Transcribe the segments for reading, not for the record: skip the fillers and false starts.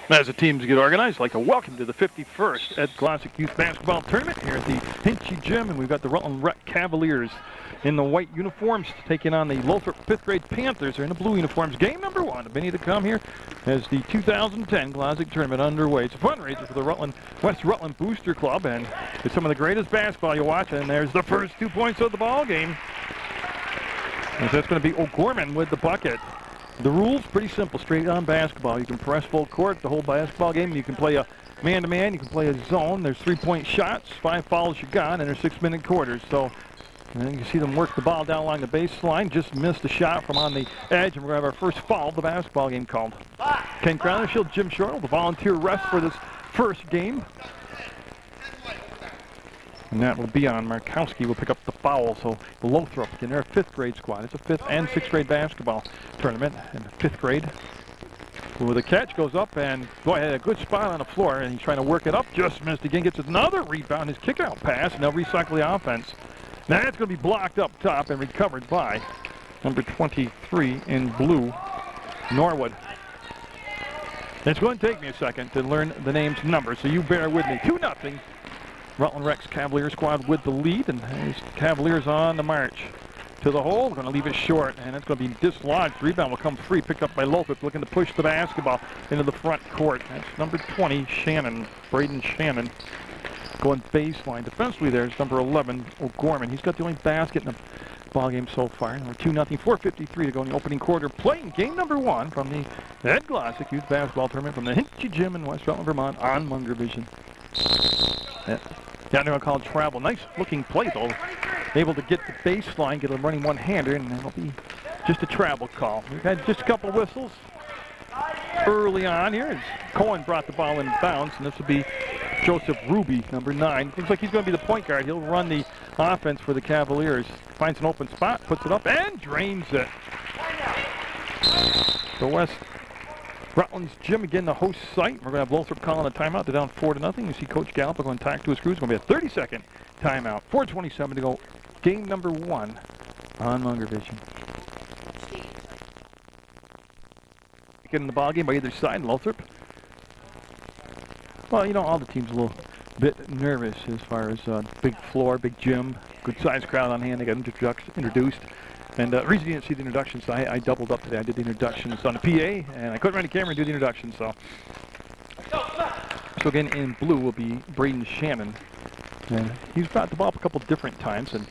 As the teams get organized, I'd like to welcome to the 51st Ed Glodzik Youth Basketball Tournament here at the Hinchy Gym, and we've got the Rutland Rec Cavaliers in the white uniforms taking on the Lothrop 5th grade Panthers. They're in the blue uniforms. Game number one. A many to come here as the 2010 Glodzik Tournament underway. It's a fundraiser for the West Rutland Booster Club, and it's some of the greatest basketball you watch, and there's the first 2 points of the ball game. And so that's going to be O'Gorman with the bucket. The rules, pretty simple, straight on basketball. You can press full court the whole basketball game. You can play a man-to-man. You can play a zone. There's 3-point shots, 5 fouls you got, and there's 6-minute quarters. So you can see them work the ball down along the baseline. Just missed a shot from on the edge, and we're going to have our first foul of the basketball game called. Ken Crownershield, Jim Shortle, the volunteer rest for this first game. And that will be on Markowski. Will pick up the foul. So Lothrop, again, they're a 5th grade squad. It's a 5th and 6th grade basketball tournament in the 5th grade. Well, the catch goes up, and boy, had a good spot on the floor, and he's trying to work it up. Just missed again. Gets another rebound. His kick-out pass, and they'll recycle the offense. Now it's going to be blocked up top and recovered by number 23 in blue, Norwood. It's going to take me a second to learn the names and numbers, so you bear with me. 2-0. Rutland Rec's Cavalier squad with the lead, and there's Cavaliers on the march to the hole. Going to leave it short, and it's going to be dislodged. Rebound will come free, picked up by Lothrop, looking to push the basketball into the front court. That's number 20, Shannon, Braden Shannon, going baseline. Defensively, there's number 11, O'Gorman. He's got the only basket in the ball game so far. We're 2-0, 4:53 to go in the opening quarter. Playing game number one from the Ed Glodzik Youth Basketball Tournament from the Hinchy Gym in West Rutland, Vermont on Munger Vision. Down there on college travel. Nice looking play though. Able to get the baseline, get a running one-hander, and it'll be just a travel call. We've had just a couple whistles early on here as Cohen brought the ball in bounds, and this will be Joseph Ruby, number 9. Looks like he's going to be the point guard. He'll run the offense for the Cavaliers. Finds an open spot, puts it up, and drains it. The West Rutland's Gym, again, the host site. We're going to have Lothrop calling a timeout. They're down 4-0. You see Coach Gallup going to tack to his crew. It's going to be a 30-second timeout. 4:27 to go. Game number one on Munger Vision. Getting the ball game by either side, Lothrop. Well, you know, all the teams a little bit nervous as far as big floor, big gym, good-sized crowd on hand. They got introduced. And the reason you didn't see the introductions, I doubled up today. I did the introductions on the PA, and I couldn't run the camera and do the introductions. So again, in blue will be Braden Shannon. And he's brought the ball up a couple different times, and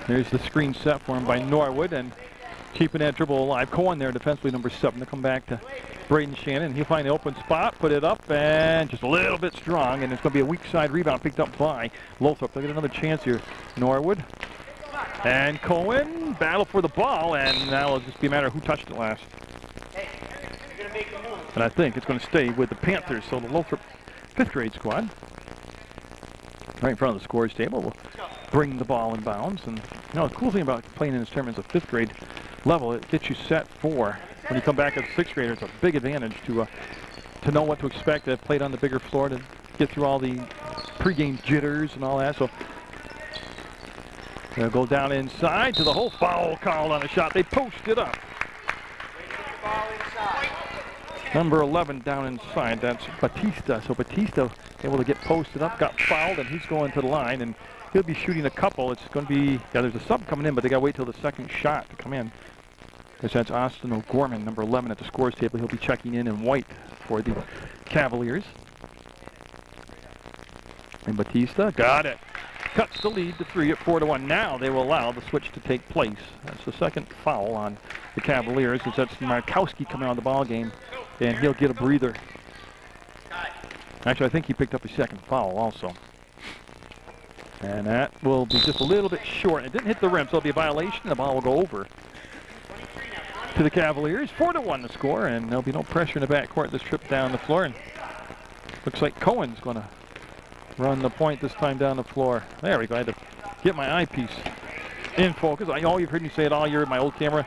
there's the screen set for him by Norwood, and keeping that dribble alive. Cohen there, defensively, number 7. They'll come back to Braden Shannon. He'll find the open spot, put it up, and just a little bit strong, and it's going to be a weak side rebound picked up by Lothrop. They'll get another chance here. Norwood. And Cohen, battle for the ball, and now it'll just be a matter of who touched it last. And I think it's going to stay with the Panthers, so the Lothrop 5th grade squad, right in front of the scores table, will bring the ball in bounds. And you know, the cool thing about playing in this tournament is a 5th grade level, it gets you set for when you come back as a 6th grader. It's a big advantage to know what to expect. They've played on the bigger floor to get through all the pregame jitters and all that. So they'll go down inside to the hole. Foul called on a shot. They posted up. Number 11 down inside. That's Batista. So Batista able to get posted up, got fouled, and he's going to the line, and he'll be shooting a couple. It's going to be, yeah, there's a sub coming in, but they got to wait till the second shot to come in. Because that's Austin O'Gorman, number 11 at the scores table. He'll be checking in white for the Cavaliers. And Batista got it. Cuts the lead to 3 at 4-1. Now they will allow the switch to take place. That's the second foul on the Cavaliers. As that's Markowski coming on the ball game, and he'll get a breather. Actually, I think he picked up a second foul also. And that will be just a little bit short. It didn't hit the rim, so it'll be a violation. The ball will go over to the Cavaliers. 4-1 the score, and there'll be no pressure in the backcourt this trip down the floor. And looks like Cohen's going to run the point this time down the floor. There we go. I had to get my eyepiece in focus. I know you've heard me say it all year with my old camera.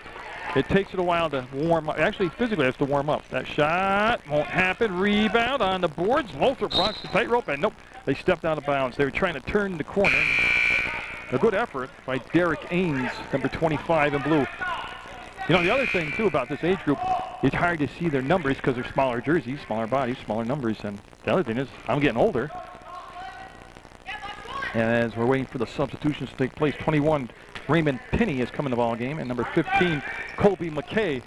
It takes it a while to warm up. Actually, physically, it has to warm up. That shot won't happen. Rebound on the boards. Lothrop rocks the tightrope, and nope, they stepped out of bounds. They were trying to turn the corner. A good effort by Derek Ains, number 25 in blue. You know, the other thing, too, about this age group, it's hard to see their numbers because they're smaller jerseys, smaller bodies, smaller numbers. And the other thing is, I'm getting older. And as we're waiting for the substitutions to take place, 21, Raymond Penny has come in the ball game, and number 15, Colby McKay.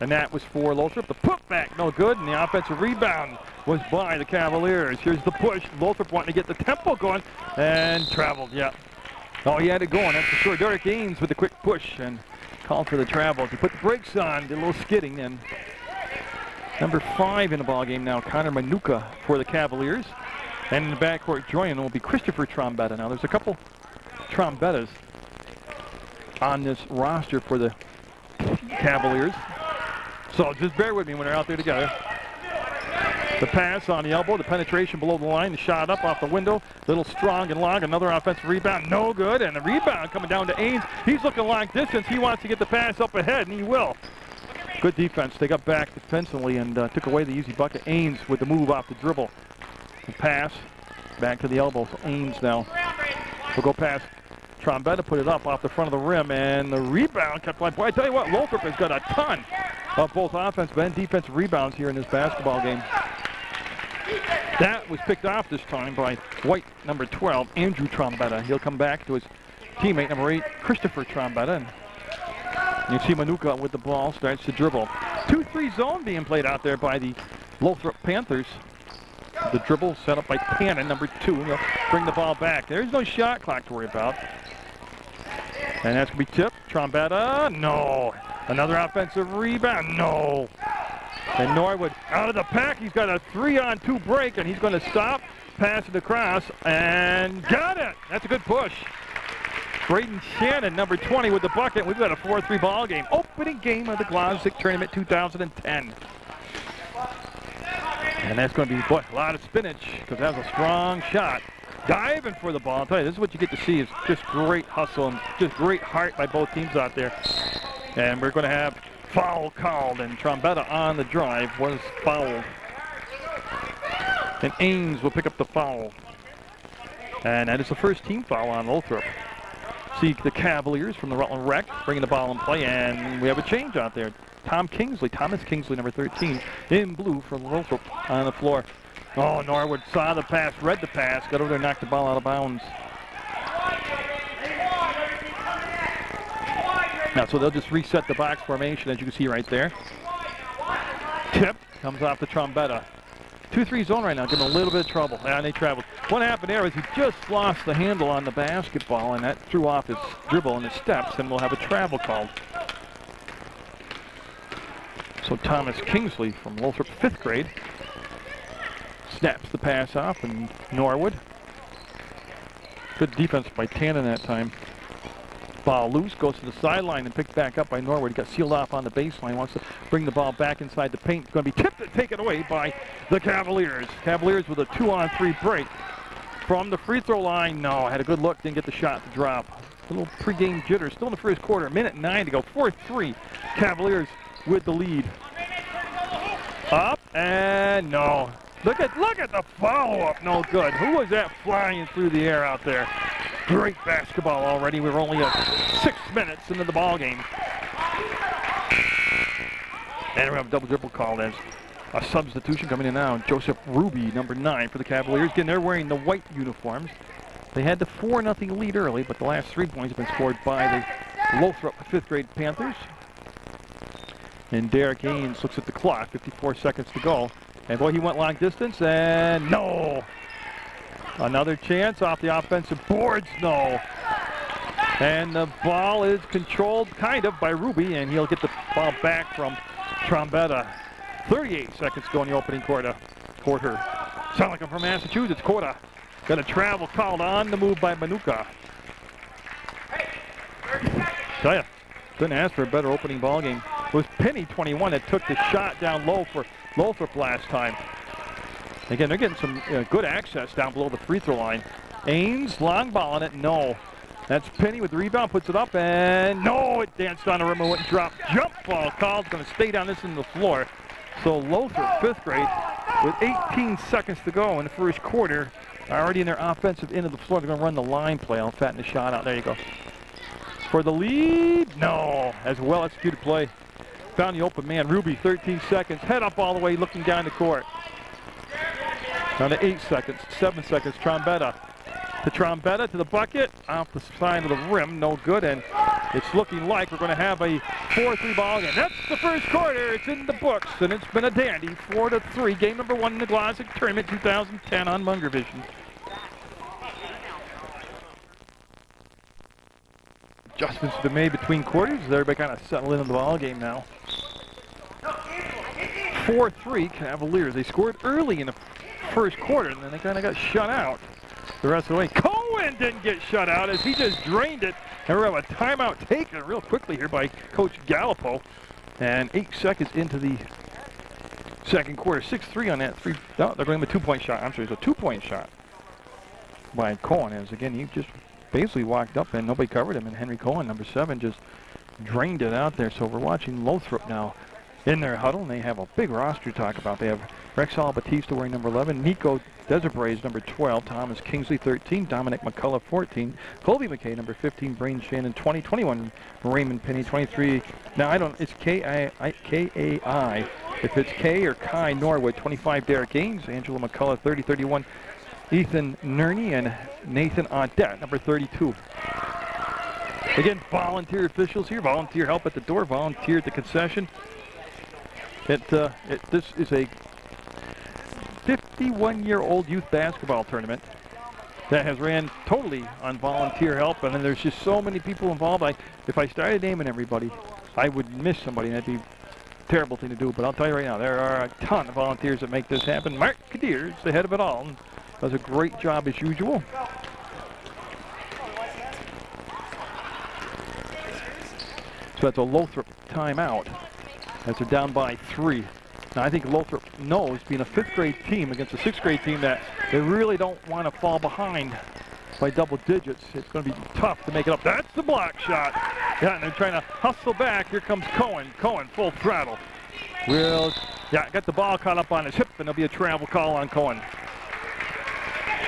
And that was for Lothrop. The putback, no good, and the offensive rebound was by the Cavaliers. Here's the push. Lothrop wanting to get the tempo going, and traveled, yeah. Oh, he had it going, that's for sure. Derek Ains with the quick push, and called for the travel. He put the brakes on, did a little skidding, and number 5 in the ball game now, Connor Manuka for the Cavaliers. And in the backcourt joining will be Christopher Trombetta. Now, there's a couple Trombettas on this roster for the Cavaliers. So just bear with me when they're out there together. The pass on the elbow, the penetration below the line, the shot up off the window, little strong and long, another offensive rebound, no good, and the rebound coming down to Ains. He's looking long distance, he wants to get the pass up ahead, and he will. Good defense, they got back defensively and took away the easy bucket. Ains with the move off the dribble. The pass, back to the elbow, so Ains now will go past Trombetta, put it up off the front of the rim, and the rebound kept line. Boy, I tell you what, Lothrop has got a ton of both offensive and defensive rebounds here in this basketball game. That was picked off this time by white number 12, Andrew Trombetta. He'll come back to his teammate number 8, Christopher Trombetta. And you see Manuka with the ball, starts to dribble. 2-3 zone being played out there by the Lothrop Panthers. The dribble set up by Tannen, number 2. And he'll bring the ball back. There's no shot clock to worry about. And that's going to be tipped. Trombetta, no. Another offensive rebound, no. And Norwood out of the pack. He's got a 3-on-2 break, and he's going to stop, pass it across, and got it. That's a good push. Braden Shannon, number 20, with the bucket. We've got a 4-3 ball game. Opening game of the Glodzik Tournament 2010. And that's going to be, boy, a lot of spinach, because that was a strong shot. Diving for the ball. I'll tell you, this is what you get to see, is just great hustle and just great heart by both teams out there. And we're going to have foul called, and Trombetta on the drive was fouled. And Ains will pick up the foul. And that is the first team foul on Lothrop. See the Cavaliers from the Rutland Rec bringing the ball in play, and we have a change out there. Thomas Kingsley, number 13, in blue for Lothrop on the floor. Oh, Norwood saw the pass, read the pass, got over there, knocked the ball out of bounds. Now, so they'll just reset the box formation, as you can see right there. Tip comes off the Trombetta. 2-3 zone right now, giving a little bit of trouble. And they traveled. What happened there is he just lost the handle on the basketball, and that threw off his dribble and his steps, and we'll have a travel called. So Thomas Kingsley from Lothrop, 5th grade, snaps the pass off, and Norwood. Good defense by Tannen that time. Ball loose, goes to the sideline and picked back up by Norwood. He got sealed off on the baseline, wants to bring the ball back inside the paint. It's going to be tipped and taken away by the Cavaliers. Cavaliers with a 2-on-3 break. From the free throw line, no, had a good look, didn't get the shot to drop. A little pregame jitter, still in the first quarter, minute 9 to go, 4-3. Cavaliers with the lead. Up, and no. Look at the follow-up, no good. Who was that flying through the air out there? Great basketball already. We're only 6 minutes into the ball game. And we have a double dribble called as a substitution coming in now. Joseph Ruby, number 9 for the Cavaliers. Again, they're wearing the white uniforms. They had the 4-0 lead early, but the last 3 points have been scored by the Lothrop 5th grade Panthers. And Derek Ains looks at the clock, 54 seconds to go. And boy, he went long distance, and no. Another chance off the offensive boards, no. And the ball is controlled, kind of, by Ruby, and he'll get the ball back from Trombetta. 38 seconds to go in the opening quarter. Sound like I'm from Massachusetts, quarter. Got a travel called on the move by Manuka. Tell ya, couldn't ask for a better opening ball game. It was Penny, 21, that took the shot down low for Lothrop last time. Again, they're getting some good access down below the free throw line. Ains, long ball on it, no. That's Penny with the rebound, puts it up, and no, it danced on the rim and went and dropped. Jump ball called, going to stay down this in the floor. So Lothrop, 5th grade, with 18 seconds to go in the first quarter, already in their offensive end of the floor. They're going to run the line play. I'll fatten the shot out. There you go. For the lead, no. As well executed play found the open man. Ruby, 13 seconds. Head up all the way, looking down the court. Down to 8 seconds, 7 seconds. Trombetta to the bucket. Off the side of the rim, no good. And it's looking like we're going to have a 4-3 ball game. That's the first quarter. It's in the books, and it's been a dandy. 4-3. Game number 1 in the Glodzik tournament 2010 on Munger Vision. Adjustments have been made between quarters. Everybody kind of settled into the ball game now. 4-3 Cavaliers. They scored early in the first quarter, and then they kind of got shut out the rest of the way. Cohen didn't get shut out as he just drained it. And we're going to have a timeout taken real quickly here by Coach Gallipo. And 8 seconds into the second quarter. 6-3 on that. No, they're going to have a 2-point shot. I'm sorry, it's a 2-point shot by Cohen. As again, he just basically walked up and nobody covered him. And Henry Cohen, number 7, just drained it out there. So we're watching Lothrop now in their huddle, and they have a big roster to talk about. They have Rexall Batista wearing number 11, Nico Desirbraes number 12, Thomas Kingsley 13, Dominic McCullough 14, Colby McKay number 15, Brain Shannon 20, 21 Raymond Penny 23. Now it's K-A-I. If it's K or Kai Norwood 25, Derek Gaines, Angela McCullough 30, 31, Ethan Nerney, and Nathan Audette number 32. Again, volunteer officials here, volunteer help at the door, volunteer at the concession. This is a 51-year-old youth basketball tournament that has ran totally on volunteer help, and then there's just so many people involved. If I started naming everybody, I would miss somebody, and that'd be a terrible thing to do. But I'll tell you right now, there are a ton of volunteers that make this happen. Mark Kadir's the head of it all, and does a great job as usual. So that's a Lothrop timeout as they're down by 3. Now I think Lothrop knows, being a 5th grade team against a 6th grade team, that they really don't want to fall behind by double digits. It's going to be tough to make it up. That's the block shot. Yeah, and they're trying to hustle back. Here comes Cohen. Cohen, full throttle. Got the ball caught up on his hip, and there'll be a travel call on Cohen.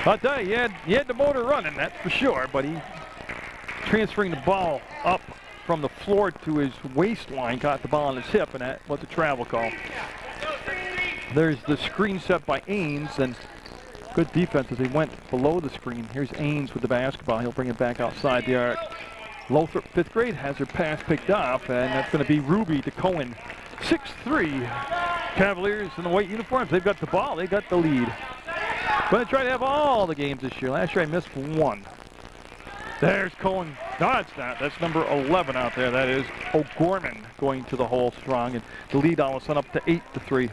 I'll tell you, he had the motor running, that's for sure, but he transferring the ball up from the floor to his waistline, caught the ball on his hip, and that was a travel call. There's the screen set by Ains, and good defense as he went below the screen. Here's Ains with the basketball. He'll bring it back outside the arc. Lothrop, 5th grade, has her pass picked off, and that's going to be Ruby to Cohen. 6-3. Cavaliers in the white uniforms. They've got the ball. They got the lead. Going to try to have all the games this year. Last year I missed 1. There's Cohen. No, it's not. That's number 11 out there. That is O'Gorman going to the hole strong, and the lead all of a sudden up to 8-3.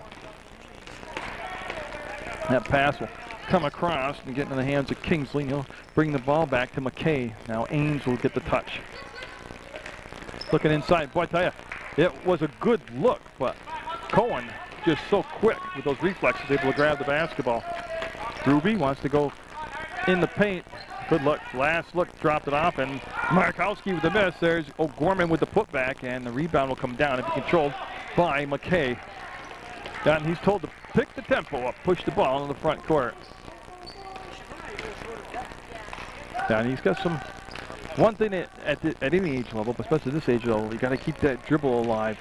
That pass will come across and get into the hands of Kingsley. He'll bring the ball back to McKay. Now Ains will get the touch. Looking inside. Boy, I tell you, it was a good look, but Cohen just so quick with those reflexes, able to grab the basketball. Ruby wants to go in the paint. Good look. Last look, dropped it off, and Markowski with the miss. There's O'Gorman with the putback, and the rebound will come down and be controlled by McKay. And he's told to pick the tempo up, push the ball in the front court. And he's got one thing at any age level, but especially this age level, you got to keep that dribble alive.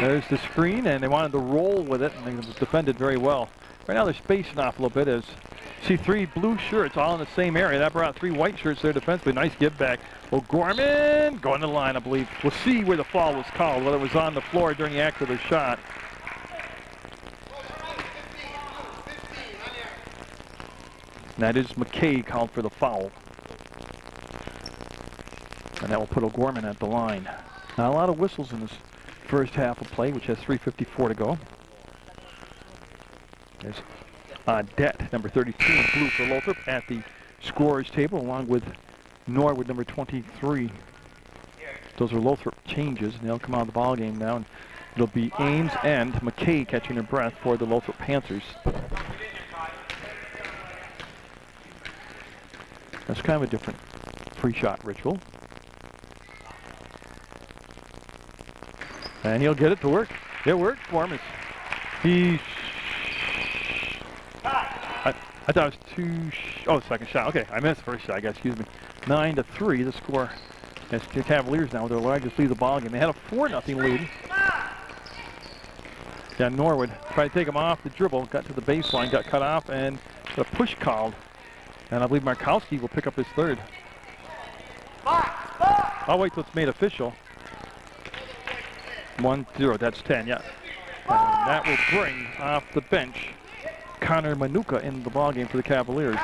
There's the screen, and they wanted to roll with it, and it was defended very well. Right now they're spacing off a little bit as see 3 blue shirts all in the same area. That brought 3 white shirts there defensively. Nice give back. O'Gorman going to the line, I believe. We'll see where the foul was called, whether it was on the floor during the act of the shot. And that is McKay called for the foul. And that will put O'Gorman at the line. Not a lot of whistles in this first half of play, which has 3:54 to go. There's Audette, number 32 in blue for Lothrop, at the scorer's table, along with Norwood, number 23. Those are Lothrop changes, and they'll come out of the ball game now. And it'll be Ains and McKay catching their breath for the Lothrop Panthers. That's kind of a different free shot ritual. And he'll get it to work. It worked for him. I thought it was second shot. Okay, I missed the first shot, I guess, excuse me. 9-3 the score It's the Cavaliers now with their largest lead of the ball game. They had a 4-0 lead. Yeah, Norwood tried to take him off the dribble, got to the baseline, got cut off, and a push called. And I believe Markowski will pick up his third. I'll wait till it's made official. 1-0, that's 10, yeah. And that will bring off the bench Connor Manuka in the ballgame for the Cavaliers.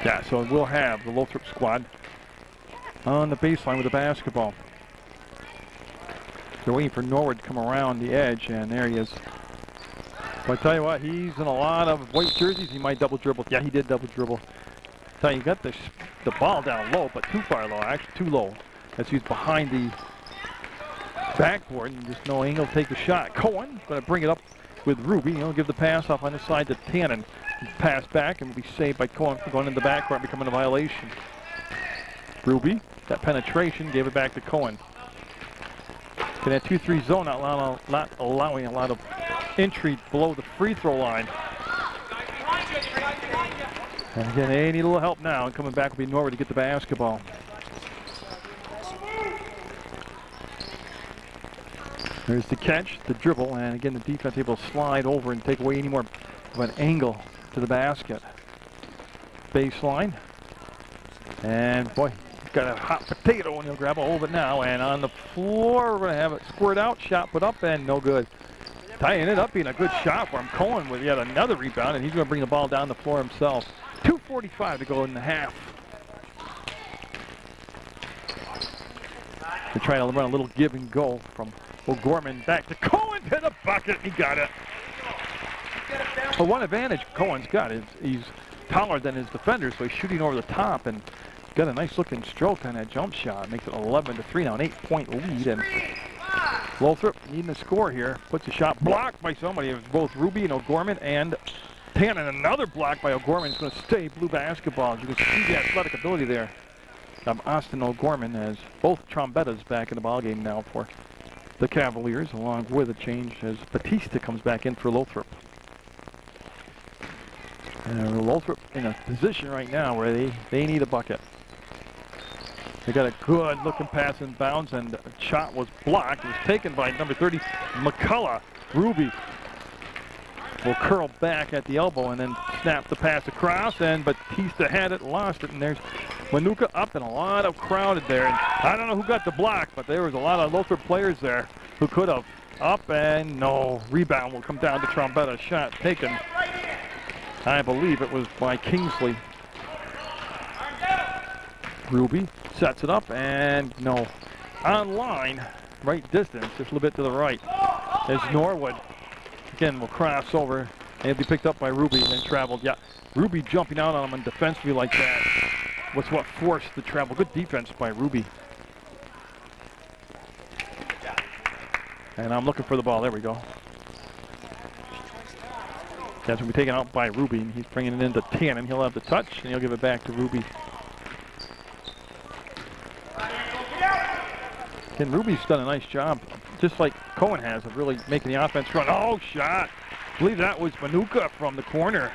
Yeah, so we'll have the Lothrop squad on the baseline with the basketball. They're waiting for Norwood to come around the edge, and there he is. So I tell you what, he's in a lot of white jerseys. He might double dribble. Yeah, he did double dribble. So you got the ball down low, but too far low, actually too low. As he's behind the backboard, and just no angle to take the shot. Cohen going to bring it up with Ruby. He'll give the pass off on the side to Tannen. Pass back and will be saved by Cohen for going in the backcourt, becoming a violation. Ruby, that penetration, gave it back to Cohen. In that 2-3 zone, not allowing a lot of entry below the free throw line. And again, they need a little help now, and coming back will be Norwood to get the basketball. There's the catch, the dribble, and again the defense able to slide over and take away any more of an angle to the basket. Baseline. And boy, he's got a hot potato, and he'll grab a hold of it now. And on the floor, we're going to have it squirt out, shot put up, and no good. Tying it up being a good shot for him. Cohen with yet another rebound, and he's going to bring the ball down the floor himself. 2:45 to go in the half. They're trying to run a little give and go from O'Gorman back to Cohen to the bucket. He got it. Well, one advantage Cohen's got is he's taller than his defender, so he's shooting over the top and got a nice looking stroke on that jump shot. Makes it 11-3 now, an 8-point lead. And Lothrop needing a score here. Puts a shot blocked by somebody. It was both Ruby and O'Gorman, and Tannen. Another block by O'Gorman. It's going to stay blue basketball. You can see the athletic ability there of Austin O'Gorman, as both Trombetta's back in the ballgame now for the Cavaliers, along with a change as Batista comes back in for Lothrop. And Lothrop in a position right now where they need a bucket. They got a good looking pass in bounds, and the shot was blocked. It was taken by number 30, McCullough. Ruby will curl back at the elbow and then snap the pass across, and Batista had it, lost it, and there's Manuka up, and a lot of crowded there. And I don't know who got the block, but there was a lot of Lothrop players there who could have. Up and no. Rebound will come down to Trombetta. Shot taken, I believe it was by Kingsley. Ruby sets it up, and no. On line, right distance, just a little bit to the right. There's Norwood. Again, will cross over, and he'll be picked up by Ruby and then traveled. Yeah, Ruby jumping out on him and defensively like that was what forced the travel. Good defense by Ruby. And I'm looking for the ball. There we go. That's going to be taken out by Ruby, and he's bringing it into Tannen. He'll have the touch, and he'll give it back to Ruby. Again, Ruby's done a nice job, just like Cohen has, of really making the offense run. Oh, shot. I believe that was Manuka from the corner.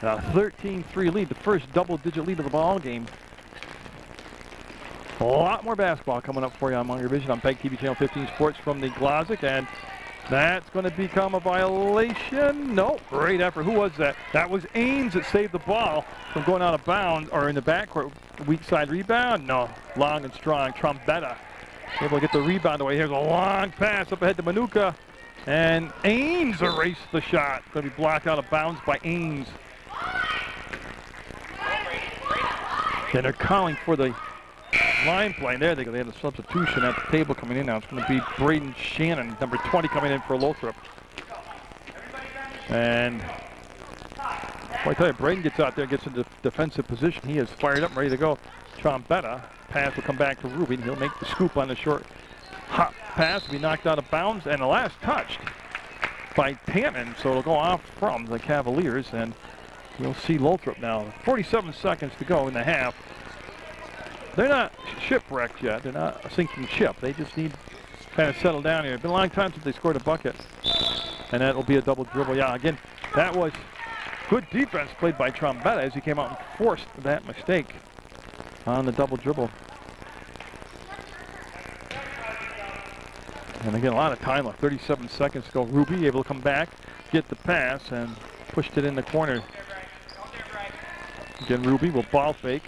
A 13-3 lead, the first double-digit lead of the ball game. A lot more basketball coming up for you on Munger Vision on PEGTV Channel 15 Sports from the Glodzik, and that's going to become a violation. No, great effort. Who was that? That was Ames that saved the ball from going out of bounds, or in the backcourt. Weak side rebound. No, long and strong. Trombetta able to get the rebound away. Here's a long pass up ahead to Manuka, and Ames erased the shot. Going to be blocked out of bounds by Ames. And they're calling for the line play. There they go. They have a substitution at the table coming in now. It's going to be Braden Shannon, number 20, coming in for Lothrop. And well, I tell you, Braden gets out there, gets into defensive position. He is fired up and ready to go. Trombetta. Pass will come back to Ruby, and he'll make the scoop on the short hop pass. Will be knocked out of bounds, and the last touched by Tannen, so it'll go off from the Cavaliers, and we'll see Lothrop now. 47 seconds to go in the half. They're not shipwrecked yet. They're not a sinking ship. They just need to kind of settle down here. It's been a long time since they scored a bucket, and that will be a double dribble. Yeah, again, that was Good defense played by Trombetta as he came out and forced that mistake on the double dribble. And again, a lot of time left, 37 seconds to go. Ruby able to come back, get the pass, and pushed it in the corner. Again, Ruby will ball fake,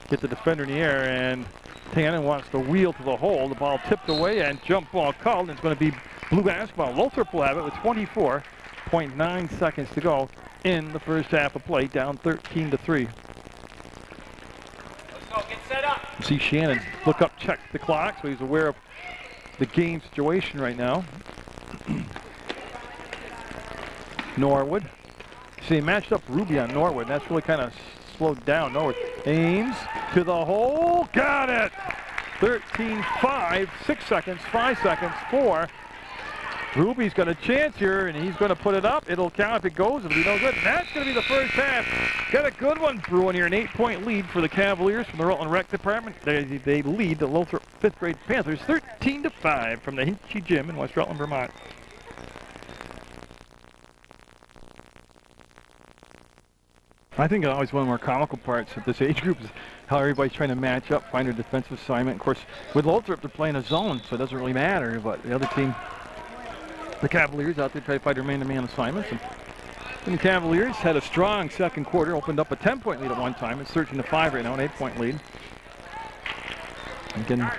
get the defender in the air, and Tannen wants to wheel to the hole. The ball tipped away and jump ball called, and it's going to be blue basketball. Lothrop will have it with 24.9 seconds to go in the first half of play, down 13-3. Let's go, get set up. See Shannon look up, check the clock, so he's aware of the game situation right now. Norwood. See, matched up Ruby on Norwood. That's really kind of slowed down Norwood. Ames to the hole. Got it! 13-5, 6 seconds, 5 seconds, 4. Ruby's got a chance here, and he's going to put it up. It'll count if it goes. It'll be no good. That's going to be the first half. Got a good one brewing here. An 8-point lead for the Cavaliers from the Rutland Rec Department. They lead the Lothrop 5th grade Panthers 13-5 from the Hinchy Gym in West Rutland, Vermont. I think always one of the more comical parts of this age group is how everybody's trying to match up, find their defensive assignment. Of course, with Lothrop, they're playing a zone, so it doesn't really matter. But the other team, the Cavaliers, out there try to find their man-to-man assignments. And the Cavaliers had a strong second quarter, opened up a 10-point lead at one time. It's 13-5 right now, an 8-point lead. Again,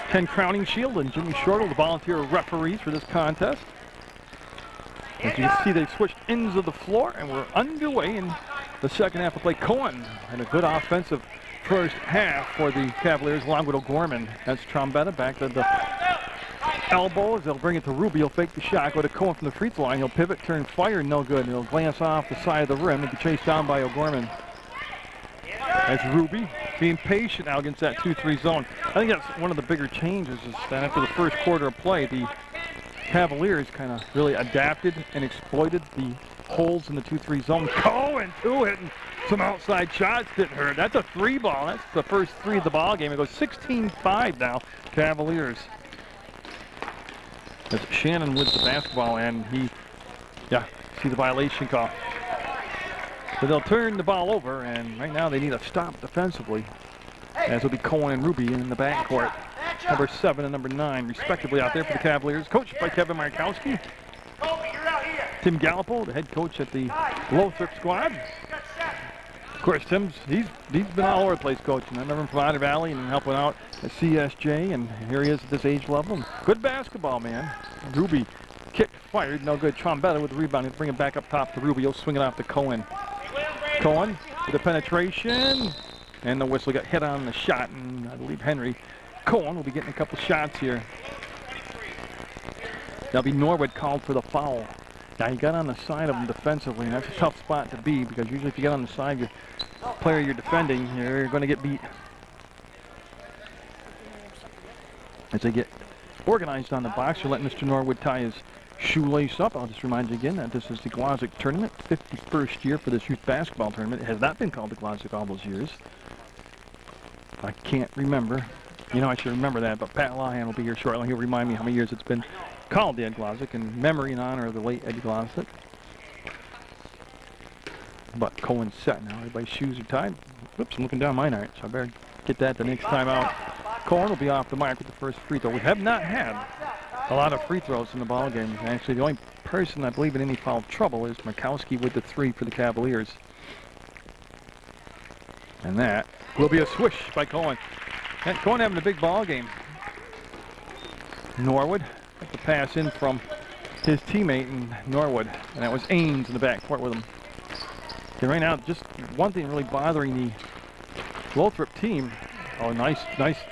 Ken Crowning-Shield and Jimmy Shortle, the volunteer referees for this contest. As you can see, they switched ends of the floor, and we're underway in the second half of play. Cohen had a good offensive first half for the Cavaliers, along with O'Gorman. That's Trombetta back to the elbows. They'll bring it to Ruby. He'll fake the shot, go to Cohen from the free throw line. He'll pivot, turn, fire, no good. He'll glance off the side of the rim and be chased down by O'Gorman. As Ruby being patient now against that 2-3 zone. I think that's one of the bigger changes is that after the first quarter of play, the Cavaliers kind of really adapted and exploited the holes in the 2-3 zone. Cohen to it, and some outside shots didn't hurt. That's a 3-ball. That's the first 3 of the ball game. It goes 16-5 now, Cavaliers. As Shannon wins the basketball, and he, see the violation call. So they'll turn the ball over, and right now they need a stop defensively, as it'll be Cohen and Ruby in the backcourt. Number 7 and number 9, respectively, out there for the Cavaliers. Coached by Kevin Markowski. Tim Gallipo, the head coach at the Lothrop squad. Of course, he's been all over the place coaching. I remember him from Otter Valley and helping out at CSJ, and here he is at this age level. Good basketball, man. Ruby kicked, fired, no good. Trombetta with the rebound. He'll bring it back up top to Ruby. He'll swing it off to Cohen. Cohen with the penetration, and the whistle got hit on the shot, and I believe Henry. Cohen will be getting a couple shots here. That'll be Norwood called for the foul. Now he got on the side of him defensively, and that's a tough spot to be because usually if you get on the side, your player you're defending, you're going to get beat. As they get organized on the box, you'll let Mr. Norwood tie his shoelace up. I'll just remind you again that this is the Glodzik tournament, 51st year for this youth basketball tournament. It has not been called the Glodzik all those years. I can't remember. You know, I should remember that, but Pat Lawhan will be here shortly. He'll remind me how many years it's been called the Ed Glodzik in memory and honor of the late Ed Glodzik. But Cohen's set now. Everybody's shoes are tied. Whoops, I'm looking down mine aren't, so I better get that the next time out. Cohen will be off the mark with the first free throw. We have not had a lot of free throws in the ball game. Actually, the only person I believe in any foul trouble is Markowski with the 3 for the Cavaliers. And that will be a swish by Cohen. And Cohen having a big ball game. Norwood got the pass in from his teammate in Norwood, and that was Ames in the backcourt with him. And right now, just one thing really bothering the Lothrop team. Oh, nice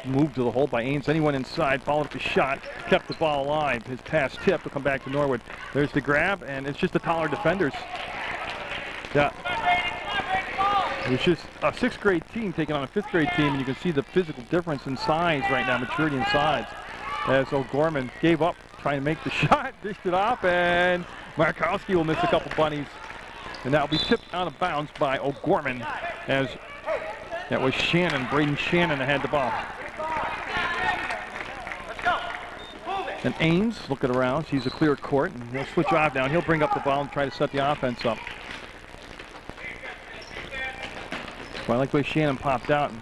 move to the hole by Ames. Then he went inside, followed up his shot, kept the ball alive. His pass tip will come back to Norwood. There's the grab, and it's just the taller defenders. Yeah. It's just a 6th grade team taking on a 5th grade team, and you can see the physical difference in size right now, maturity in size. As O'Gorman gave up trying to make the shot, dished it off, and Markowski will miss a couple bunnies. And that will be tipped out of bounds by O'Gorman, as that was Shannon, Braden Shannon that had the ball. And Ames looking around, sees a clear court, and he'll switch off now, and he'll bring up the ball and try to set the offense up. Well, I like the way Shannon popped out and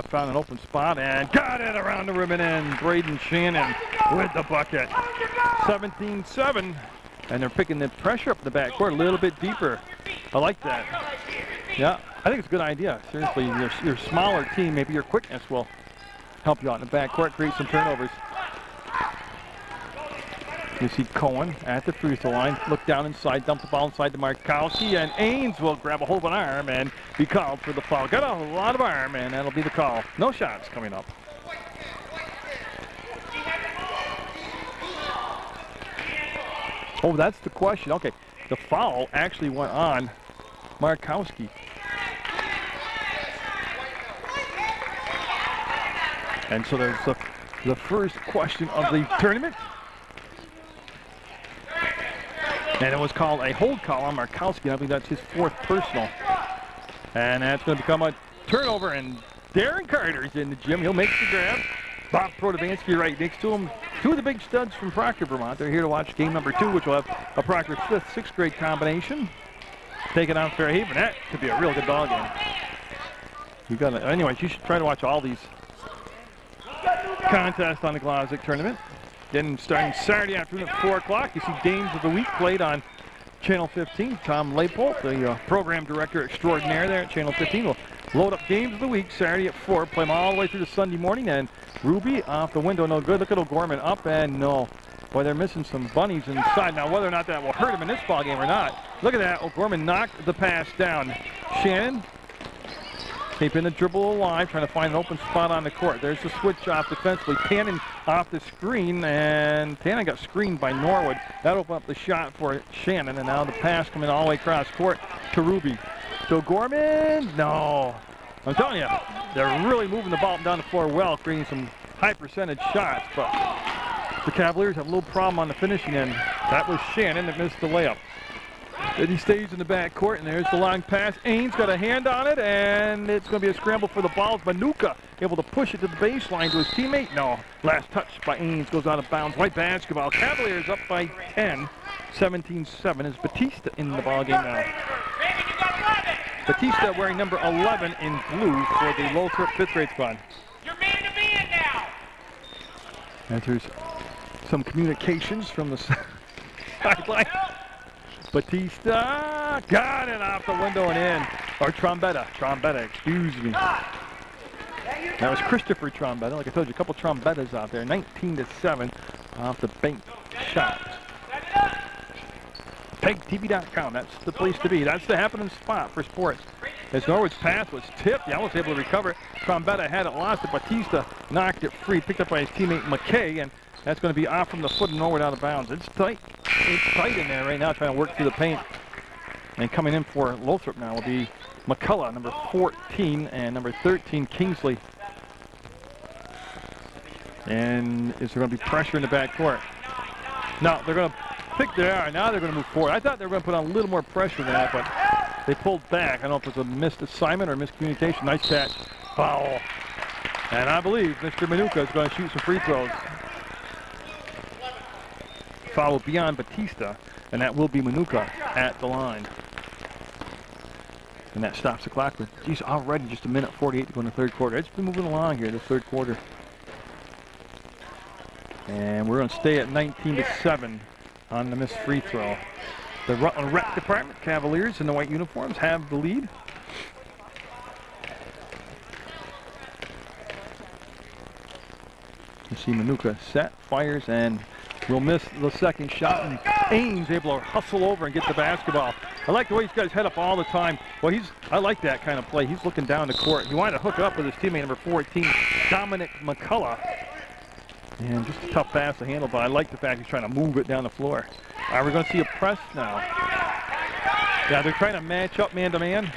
found an open spot and got it around the ribbon end. Braden Shannon with the bucket. 17-7. And they're picking the pressure up in the backcourt a little bit deeper. I like that. Yeah, I think it's a good idea. Seriously, your smaller team, maybe your quickness will help you out in the backcourt, create some turnovers. You see Cohen at the free throw line, look down inside, dump the ball inside to Markowski, and Ains will grab a hold of an arm and be called for the foul. Got a lot of arm, and that'll be the call. No shots coming up. Oh, that's the question. Okay, the foul actually went on Markowski. And so there's the first question of the tournament. And it was called a hold call on Markowski. I believe that's his 4th personal. And that's going to become a turnover, and Darren Carter's in the gym. He'll make the grab. Bob Protovansky right next to him. 2 of the big studs from Proctor, Vermont. They're here to watch game number 2, which will have a Proctor 5th, 6th grade combination. Taking on Fairhaven. That could be a real good ball game. Anyways, you should try to watch all these contests on the Glodzik tournament. Then starting Saturday afternoon at 4 o'clock, you see Games of the Week played on Channel 15. Tom Leipold, the program director extraordinaire there at Channel 15, will load up Games of the Week Saturday at 4, play them all the way through to Sunday morning. And Ruby off the window, no good. Look at O'Gorman up and no. Boy, they're missing some bunnies inside. Now, whether or not that will hurt him in this ball game or not. Look at that. O'Gorman knocked the pass down. Shannon keeping the dribble alive, trying to find an open spot on the court. There's the switch off defensively. Tannen off the screen, and Tannen got screened by Norwood. That opened up the shot for Shannon, and now the pass coming all the way across court to Ruby. To Gorman, no. I'm telling you, they're really moving the ball down the floor well, creating some high percentage shots, but the Cavaliers have a little problem on the finishing end. That was Shannon that missed the layup. Then he stays in the backcourt, and there's the long pass. Ains got a hand on it, and it's going to be a scramble for the ball. Manuka able to push it to the baseline to his teammate. No, last touch by Ains goes out of bounds. White basketball. Cavaliers up by 10. 17-7 is Batista in the ballgame now. Batista wearing number 11 in blue for the Lothrop 5th grade squad. You're man to man now. And there's some communications from the sideline. Batista got it off the window and in. Or Trombetta, excuse me. That was Christopher Trombetta. Like I told you, a couple Trombettas out there. 19-7 off the bank shot. PEGTV.com, that's the place to be. That's the happening spot for sports. As Norwood's pass was tipped, he was able to recover it. Trombetta had it, lost it. Batista knocked it free, picked up by his teammate McKay, and that's going to be off from the foot of Norwood out of bounds. It's tight. It's tight in there right now, trying to work through the paint. And coming in for Lothrop now will be McCullough, number 14, and number 13, Kingsley. And is there going to be pressure in the backcourt? No, they're going to pick there. Now they're going to move forward. I thought they were going to put on a little more pressure than that, but they pulled back. I don't know if it was a missed assignment or miscommunication. Nice catch. Foul. And I believe Mr. Manuka is going to shoot some free throws. Foul beyond Batista, and that will be Manuka at the line. And that stops the clock. But geez, already just a minute 48 to go in the third quarter. It's been moving along here this third quarter. And we're going to stay at 19-7 on the missed free throw. The Rutland Rec Department, Cavaliers in the white uniforms, have the lead. You see Manuka set, fires, and will miss the second shot. And Ains able to hustle over and get the basketball. I like the way he's got his head up all the time. Well, I like that kind of play. He's looking down the court. He wanted to hook it up with his teammate, number 14, Dominic McCullough. And just a tough pass to handle, but I like the fact he's trying to move it down the floor. All right, we're going to see a press now. Yeah, they're trying to match up man-to-man,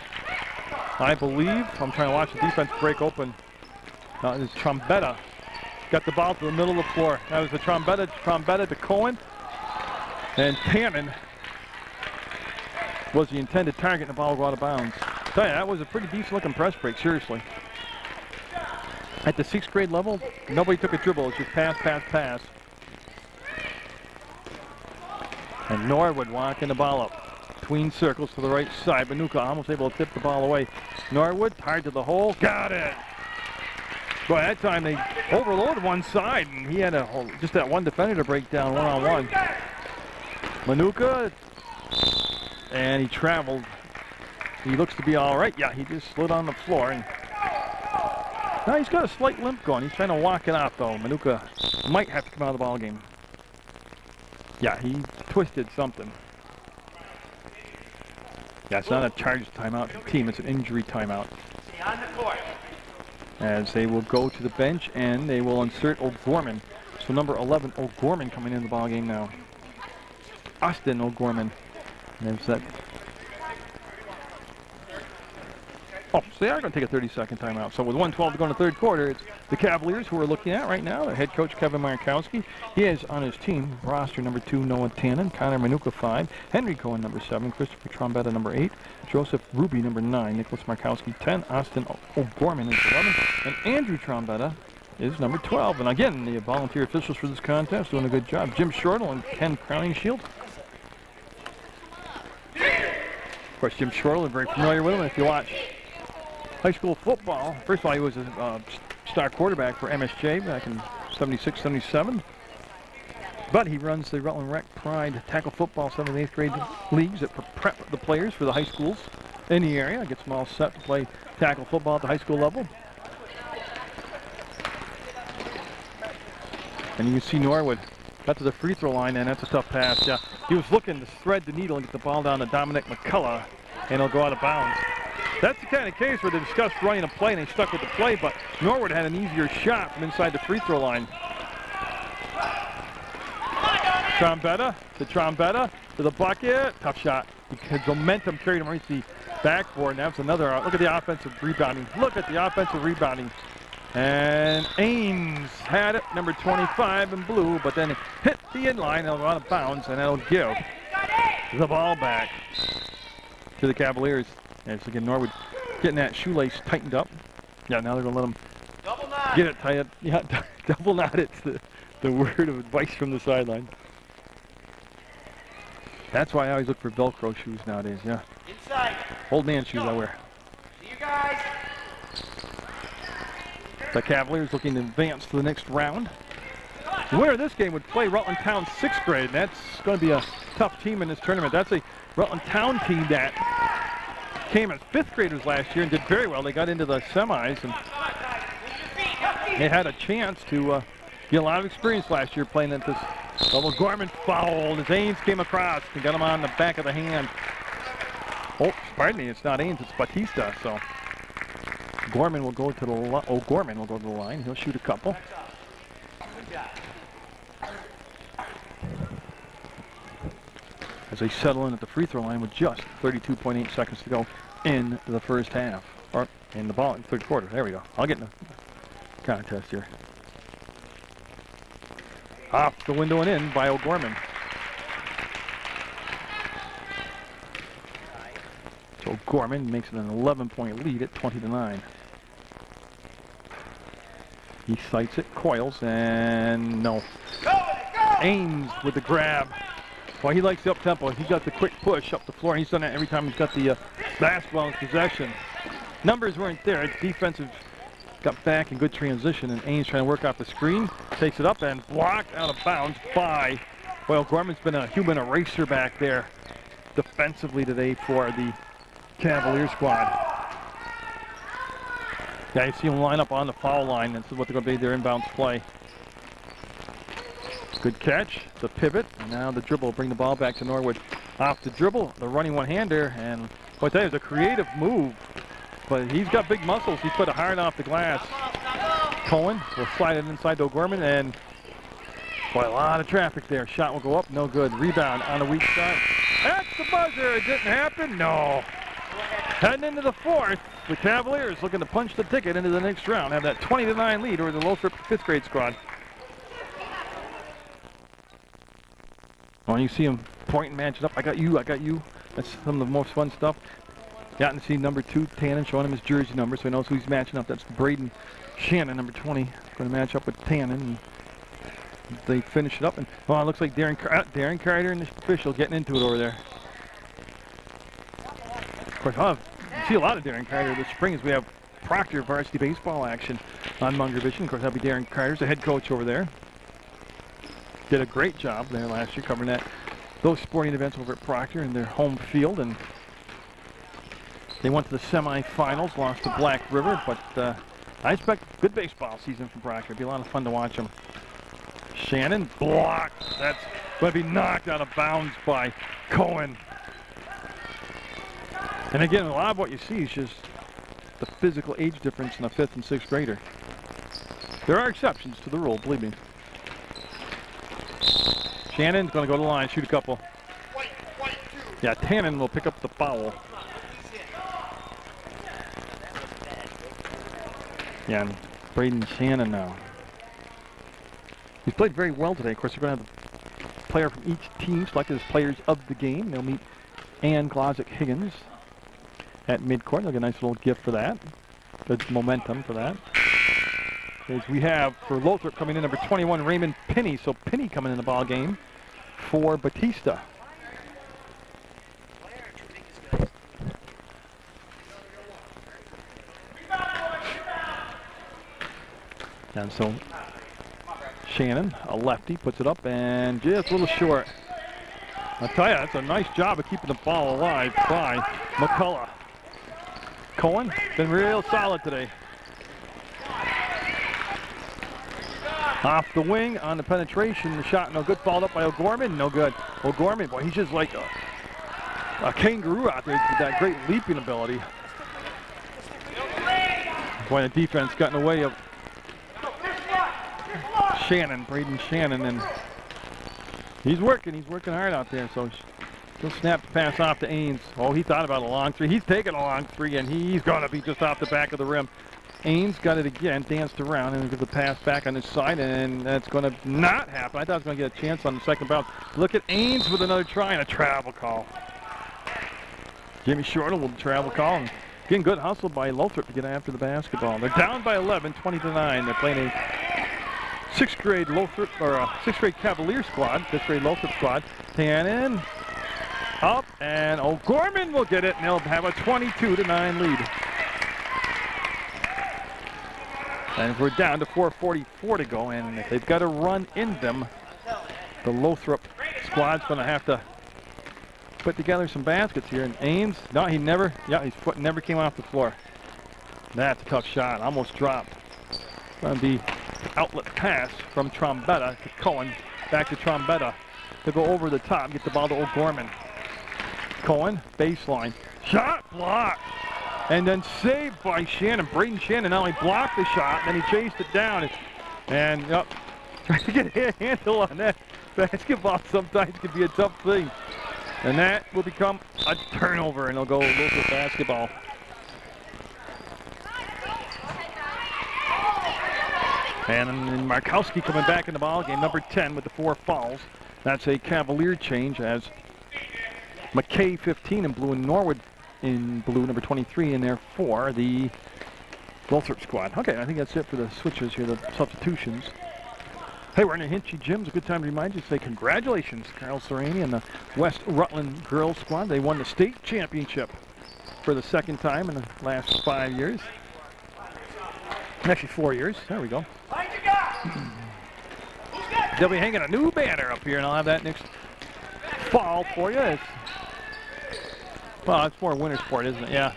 I believe. I'm trying to watch the defense break open. Now, this Trombetta got the ball to the middle of the floor. That was the Trombetta to Cohen. And Tannen was the intended target, and the ball will go out of bounds. I tell you, that was a pretty decent-looking press break, seriously. At the 6th grade level, nobody took a dribble. It's just pass, pass, pass. And Norwood walking the ball up. Between circles to the right side. Manuka almost able to tip the ball away. Norwood tied to the hole. Got it. Boy, that time they overloaded one side, and he had just that one defender to break down one-on-one. Manuka, and he traveled. He looks to be all right. Yeah, he just slid on the floor. And now he's got a slight limp going. He's trying to walk it out, though. Manuka might have to come out of the ball game. Yeah, he twisted something. Yeah, it's not a charged timeout team. It's an injury timeout. As they will go to the bench, and they will insert O'Gorman. So number 11, O'Gorman, coming in the ball game now. Austin O'Gorman. There's that. Oh, so they are going to take a 30-second timeout. So with 1:12 to go in the third quarter, it's the Cavaliers who we're looking at right now. Their head coach, Kevin Markowski. He has on his team roster number 2, Noah Tannen, Connor Manuka 5, Henry Cohen number 7, Christopher Trombetta number 8, Joseph Ruby number 9, Nicholas Markowski 10, Austin O'Gorman is 11, and Andrew Trombetta is number 12. And again, the volunteer officials for this contest doing a good job. Jim Shortle and Ken Crowning-Shield. Of course, Jim Shortle, very familiar with him if you watch high school football. First of all, he was a star quarterback for MSJ back in 76, 77. But he runs the Rutland Rec Pride tackle football 7th and 8th grade leagues that prep the players for the high schools in the area. Gets them all set to play tackle football at the high school level. And you can see Norwood got to the free throw line, and that's a tough pass. Yeah, he was looking to thread the needle and get the ball down to Dominic McCullough, and it'll go out of bounds. That's the kind of case where they discussed running a play and they stuck with the play, but Norwood had an easier shot from inside the free throw line. Trombetta to the bucket. Tough shot. Because momentum carried him right to the backboard, and that's another. Look at the offensive rebounding. And Ames had it, number 25 in blue, but then it hit the inline, it'll go out of bounds, and that'll give the ball back to the Cavaliers. And so again, Norwood getting that shoelace tightened up. Yeah, now they're going to let him get it tight up. Yeah, double knot, it's the word of advice from the sideline. That's why I always look for Velcro shoes nowadays, yeah. Inside. Old man shoes I wear. See you guys. The Cavaliers looking to advance to the next round. The winner of this game would play Rutland Town 6th grade, and that's going to be a tough team in this tournament. That's a Rutland Town team that came as 5th graders last year and did very well. They got into the semis, and they had a chance to get a lot of experience last year playing at this level. Gorman fouled as Ames came across and got him on the back of the hand. Oh, pardon me, it's not Ames, it's Batista. So O'Gorman will go to the line. He'll shoot a couple. As they settle in at the free throw line with just 32.8 seconds to go in the first half, or in the ball in the third quarter. There we go. I'll get in the contest here. Off the window and in by O'Gorman. So O'Gorman makes it an 11-point lead at 20-9. He sights it, coils, and no. Ames with the grab. Well, he likes the up-tempo. He got the quick push up the floor, and he's done that every time he's got the basketball in possession. Numbers weren't there. It's defensive got back in good transition, and Ames trying to work off the screen. Takes it up and blocked out of bounds by, well, Gorman's been a human eraser back there defensively today for the Cavalier squad. Yeah, you see him line up on the foul line. This is what they're going to be their inbounds play. Good catch, the pivot, and now the dribble will bring the ball back to Norwood. Off the dribble, the running one-hander, and boy, I tell you, it's a creative move, but he's got big muscles. He put it hard off the glass. Cohen will slide it inside to O'Gorman, and boy, a lot of traffic there. Shot will go up, no good. Rebound on the weak side. That's the buzzer. It didn't happen, no. Heading into the fourth, the Cavaliers looking to punch the ticket into the next round. Have that 20-9 lead over the Lothrop 5th grade squad. Well, you see him pointing, matching up. I got you, I got you. That's some of the most fun stuff. Got to see number 2, Tannen, showing him his jersey number, so he knows who he's matching up. That's Braden Shannon, number 20. Going to match up with Tannen. And they finish it up. And well, it looks like Darren Carter and the official getting into it over there. Of course, see a lot of Darren Carter this spring as we have Proctor varsity baseball action on Munger Vision. Of course, that'll be Darren Carter's the head coach over there. Did a great job there last year covering those sporting events over at Proctor in their home field, and they went to the semifinals, lost to Black River, but I expect good baseball season from Proctor. It'll be a lot of fun to watch them. Shannon blocked. That's going to be knocked out of bounds by Cohen. And again, a lot of what you see is just the physical age difference in a 5th and 6th grader. There are exceptions to the rule, believe me. Shannon's going to go to the line, shoot a couple. Yeah, Tannen will pick up the foul. Yeah, and Braden Shannon now. He's played very well today. Of course, they're going to have a player from each team selected as players of the game. They'll meet Glodzik Higgins at midcourt. They'll get a nice little gift for that. Good momentum for that. As we have for Lothrop coming in, number 21, Raymond Pinney. So Pinney coming in the ball game for Batista. And so Shannon, a lefty, puts it up and just a little short. I'll tell you, that's a nice job of keeping the ball alive by McCullough. Cohen, been real solid today. Off the wing on the penetration, the shot no good, followed up by O'Gorman, no good. O'Gorman, boy, he's just like a kangaroo out there with that great leaping ability. Boy, the defense got in the way of Shannon, Braden Shannon, and he's working hard out there, so he'll snap the pass off to Ains. Oh, he thought about a long three. He's taking a long three, and he's going to be just off the back of the rim. Ains got it again, danced around, and give the pass back on his side, and that's going to not happen. I thought he was going to get a chance on the second bounce. Look at Ains with another try and a travel call. Jimmy Shortle with the travel call. And again, good hustle by Lothrop to get after the basketball. They're down by 11, 20-9. They're playing a 6th grade Lothrop, or a 6th grade Cavalier squad, 5th grade Lothrop squad. Tannen up, and O'Gorman will get it, and they'll have a 22-9 lead. And we're down to 4:44 to go, and if they've got a run in them, the Lothrop squad's going to have to put together some baskets here. And Ains, no, his foot never came off the floor. That's a tough shot, almost dropped. Going to be outlet pass from Trombetta to Cohen, back to Trombetta to go over the top, get the ball to O'Gorman. Cohen, baseline, shot blocked, and then saved by Shannon. Braden Shannon not only blocked the shot, then he chased it down, and trying to get a handle on that basketball sometimes can be a tough thing. And that will become a turnover, and they'll go local basketball. And Markowski coming back in the ball game, number 10 with the 4 fouls. That's a Cavalier change as McKay 15 in blue and Norwood in blue, number 23 in there for the Lothrop squad. Okay, I think that's it for the switches here, the substitutions. Hey, we're in a Hinchy Gym. It's a good time to remind you to say congratulations, Carl Serrani and the West Rutland girls squad. They won the state championship for the 2nd time in the last 5 years. Actually 4 years. There we go. They'll be hanging a new banner up here, and I'll have that next fall for you. Well, it's more winter sport, isn't it? Yeah.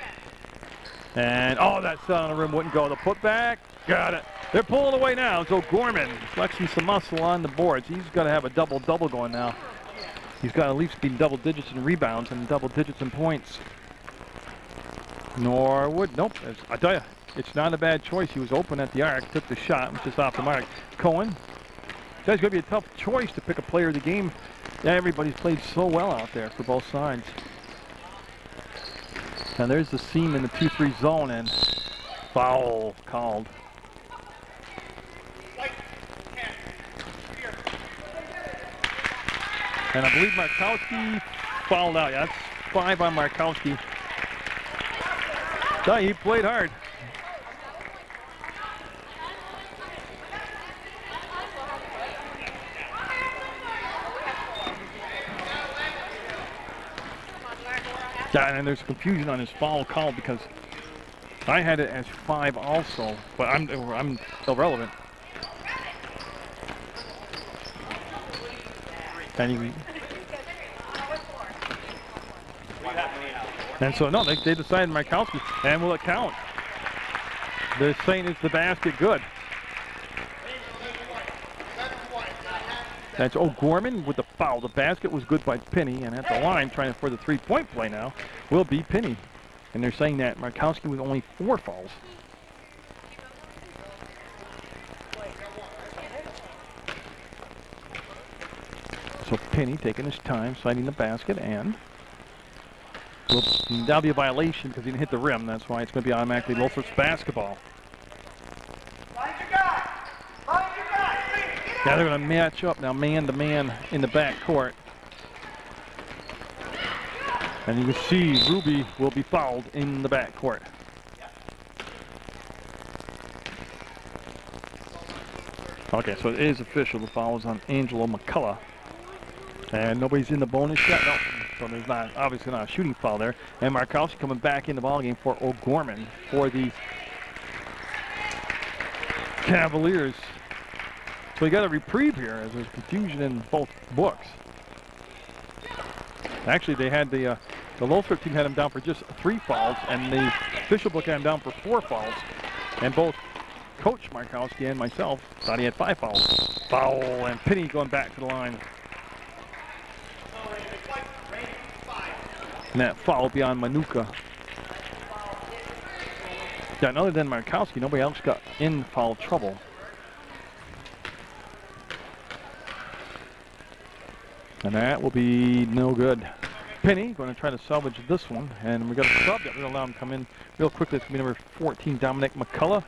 And, that shot on the rim wouldn't go. The putback, got it. They're pulling away now. So Gorman flexing some muscle on the boards. He's got to have a double-double going now. He's got to at least be double digits in rebounds and double digits in points. Norwood, nope. I tell you, it's not a bad choice. He was open at the arc, took the shot, was just off the mark. Cohen, that's going to be a tough choice to pick a player of the game. Yeah, everybody's played so well out there for both sides. And there's the seam in the 2-3 zone, and foul called. And I believe Markowski fouled out. Yeah, that's 5 on Markowski. He played hard. Yeah, and there's confusion on his foul call because I had it as 5 also, but I'm irrelevant. And so, no, they decided Markowski, and will it count? They're saying is the basket good. That's O'Gorman with the foul. The basket was good by Penny, and at the line, trying for the three-point play now, will be Penny. And they're saying that Markowski with only 4 fouls. So Penny taking his time, sliding the basket, and that'll be a violation because he didn't hit the rim. That's why it's going to be automatically Lothrop's basketball. Now they're going to match up now, man-to-man in the back court. And you can see Ruby will be fouled in the back court. Okay, so it is official. The foul is on Angelo McCullough. And nobody's in the bonus yet. No, so there's obviously not a shooting foul there. And Markowski coming back in the ballgame for O'Gorman for the Cavaliers. So we got a reprieve here as there's confusion in both books. Actually, they had the Lothrop team had him down for just 3 fouls, and the official book had him down for 4 fouls. And both Coach Markowski and myself thought he had 5 fouls. Foul, and Penny going back to the line. And that foul beyond Manuka. Yeah, and other than Markowski, nobody else got in foul trouble. And that will be no good. Penny going to try to salvage this one, and we got a sub that will allow him to come in real quickly. It's going to be number 14, Dominic McCullough,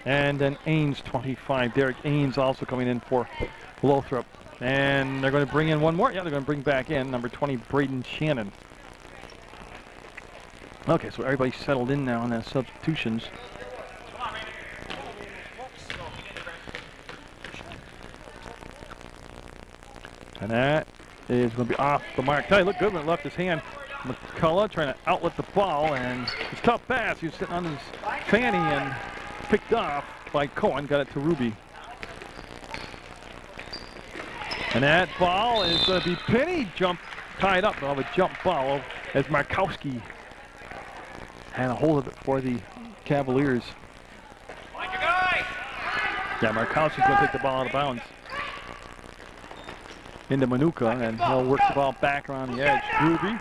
and then Ains, 25. Derek Ains also coming in for Lothrop. And they're going to bring in one more. Yeah, they're going to bring back in number 20, Braden Shannon. Okay, so everybody's settled in now on their substitutions. And that is going to be off the mark. Hey, look good when it left his hand. McCullough trying to outlet the ball, and it's a tough pass. He was sitting on his fanny and picked off by Cohen. Got it to Ruby. And that ball is going to be Penny tied up. They'll have a jump ball as Markowski had a hold of it for the Cavaliers. Yeah, Markowski's going to take the ball out of bounds into Manuka, and he'll work the ball back around the edge. Ruby.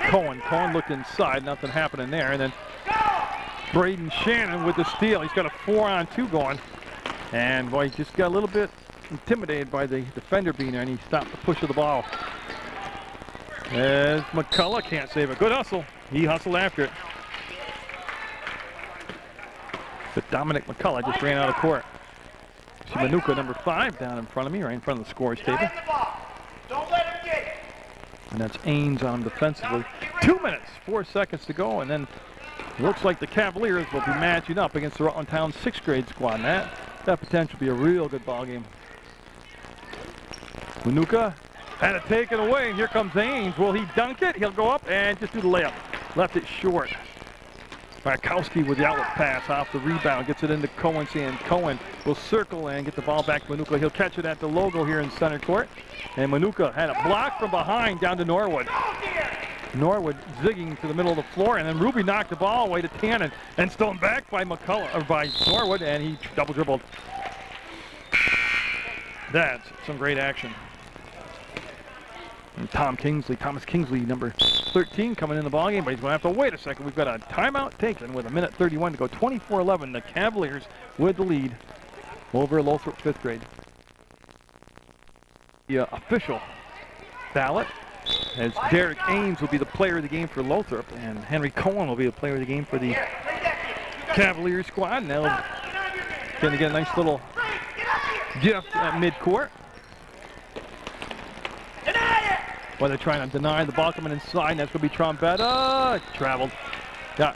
Cohen looked inside, nothing happening there, and then Braden Shannon with the steal. He's got a 4-on-2 going, and boy, he just got a little bit intimidated by the defender being there, and he stopped the push of the ball. As McCullough can't save it. Good hustle. He hustled after it. But Dominic McCullough just ran out of court. See Manuka, number 5, down in front of me, right in front of the scorer's table. Don't let him get it. And that's Ains on him defensively. 2 minutes, 4 seconds to go, and then it looks like the Cavaliers will be matching up against the Rutland Town 6th grade squad. And that potential be a real good ball game. Manuka had it taken away, and here comes Ains. Will he dunk it? He'll go up and just do the layup. Left it short. Markowski with the outlet pass off the rebound, gets it into Cohen's hand. Cohen will circle and get the ball back to Manuka. He'll catch it at the logo here in center court. And Manuka had a block from behind down to Norwood. Norwood zigging to the middle of the floor, and then Ruby knocked the ball away to Tannen and stolen back by by Norwood, and he double dribbled. That's some great action. And Thomas Kingsley, number 13, coming in the ballgame, but he's going to have to wait a second. We've got a timeout taken with 1:31 to go. 24-11, the Cavaliers with the lead over Lothrop 5th grade. The official ballot, as Derek Ains will be the player of the game for Lothrop, and Henry Cohen will be the player of the game for the Cavaliers squad. And they'll going to get a nice little gift at midcourt. Well, they're trying to deny the ball coming inside, and that's going to be Trombetta. Traveled. Yeah.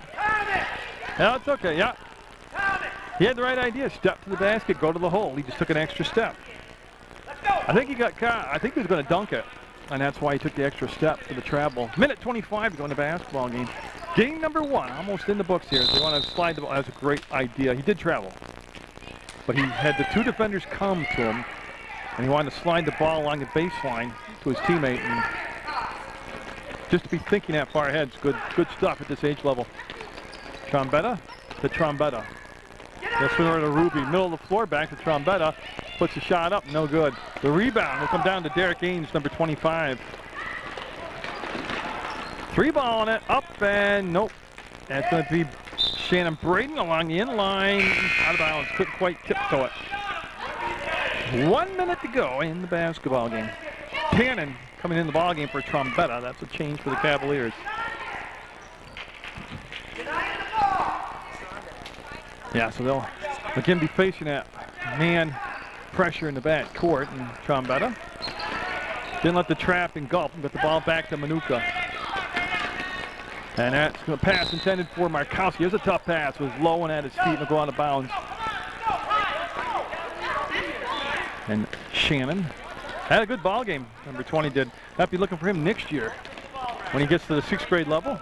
Yeah, it's okay, yeah. He had the right idea. Step to the basket, go to the hole. He just took an extra step. I think he got caught. I think he was going to dunk it. and that's why he took the extra step for the travel. Minute 25 to go in the basketball game. Game number 1, almost in the books here. So they want to slide the ball. That's a great idea. He did travel, but he had the 2 defenders come to him, and he wanted to slide the ball along the baseline to his teammate. And just to be thinking that far ahead is good stuff at this age level. Trombetta to Trombetta. They'll swing over to Ruby. Middle of the floor, back to Trombetta. Puts the shot up, no good. The rebound will come down to Derek Ains, number 25. 3 ball on it, up and nope. That's going to be Shannon Braden along the inline. Out of bounds, couldn't quite tiptoe it. 1 minute to go in the basketball game. Cannon coming in the ball game for Trombetta. That's a change for the Cavaliers. Yeah, so they'll again be facing that man pressure in the back court, and Trombetta didn't let the trap engulf and got the ball back to Manuka. And that's going to pass intended for Markowski. It was a tough pass. It was low and at his feet and will go out of bounds. And Shannon had a good ball game, number 20 did. I'll be looking for him next year when he gets to the 6th grade level.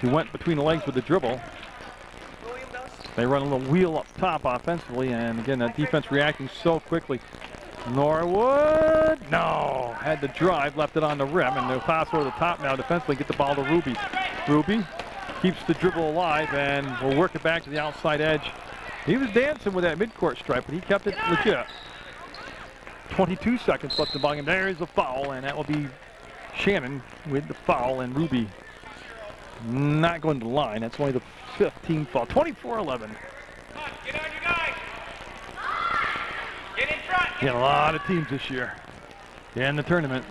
He went between the legs with the dribble. They run a little wheel up top offensively, and again, that defense reacting so quickly. Norwood, no, had the drive, left it on the rim, and they'll pass over the top now defensively, get the ball to Ruby. Ruby keeps the dribble alive and will work it back to the outside edge. He was dancing with that midcourt stripe, but he kept it legit. 22 seconds left in the ball game. There is a foul, and that will be Shannon with the foul, and Ruby not going to the line. That's only the 5th team foul. 24-11. Get on your guys. Get in front. Yeah, a lot of teams this year in the tournament.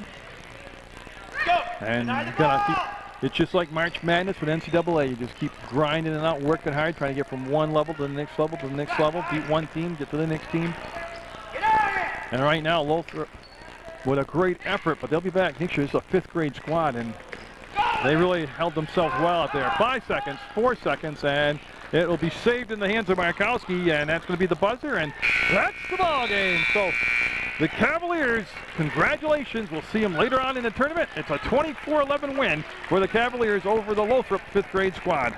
Go. And you gotta keep, it's just like March Madness with NCAA. You just keep grinding it out, working hard, trying to get from one level to the next level to the next level, beat one team, get to the next team. Get out of here. And right now, Lothrop with a great effort, but they'll be back next year. It's a 5th grade squad, and they really held themselves well out there. 5 seconds, 4 seconds, and it will be saved in the hands of Markowski, and that's going to be the buzzer, and that's the ball game. So the Cavaliers, congratulations. We'll see them later on in the tournament. It's a 24-11 win for the Cavaliers over the Lothrop 5th grade squad.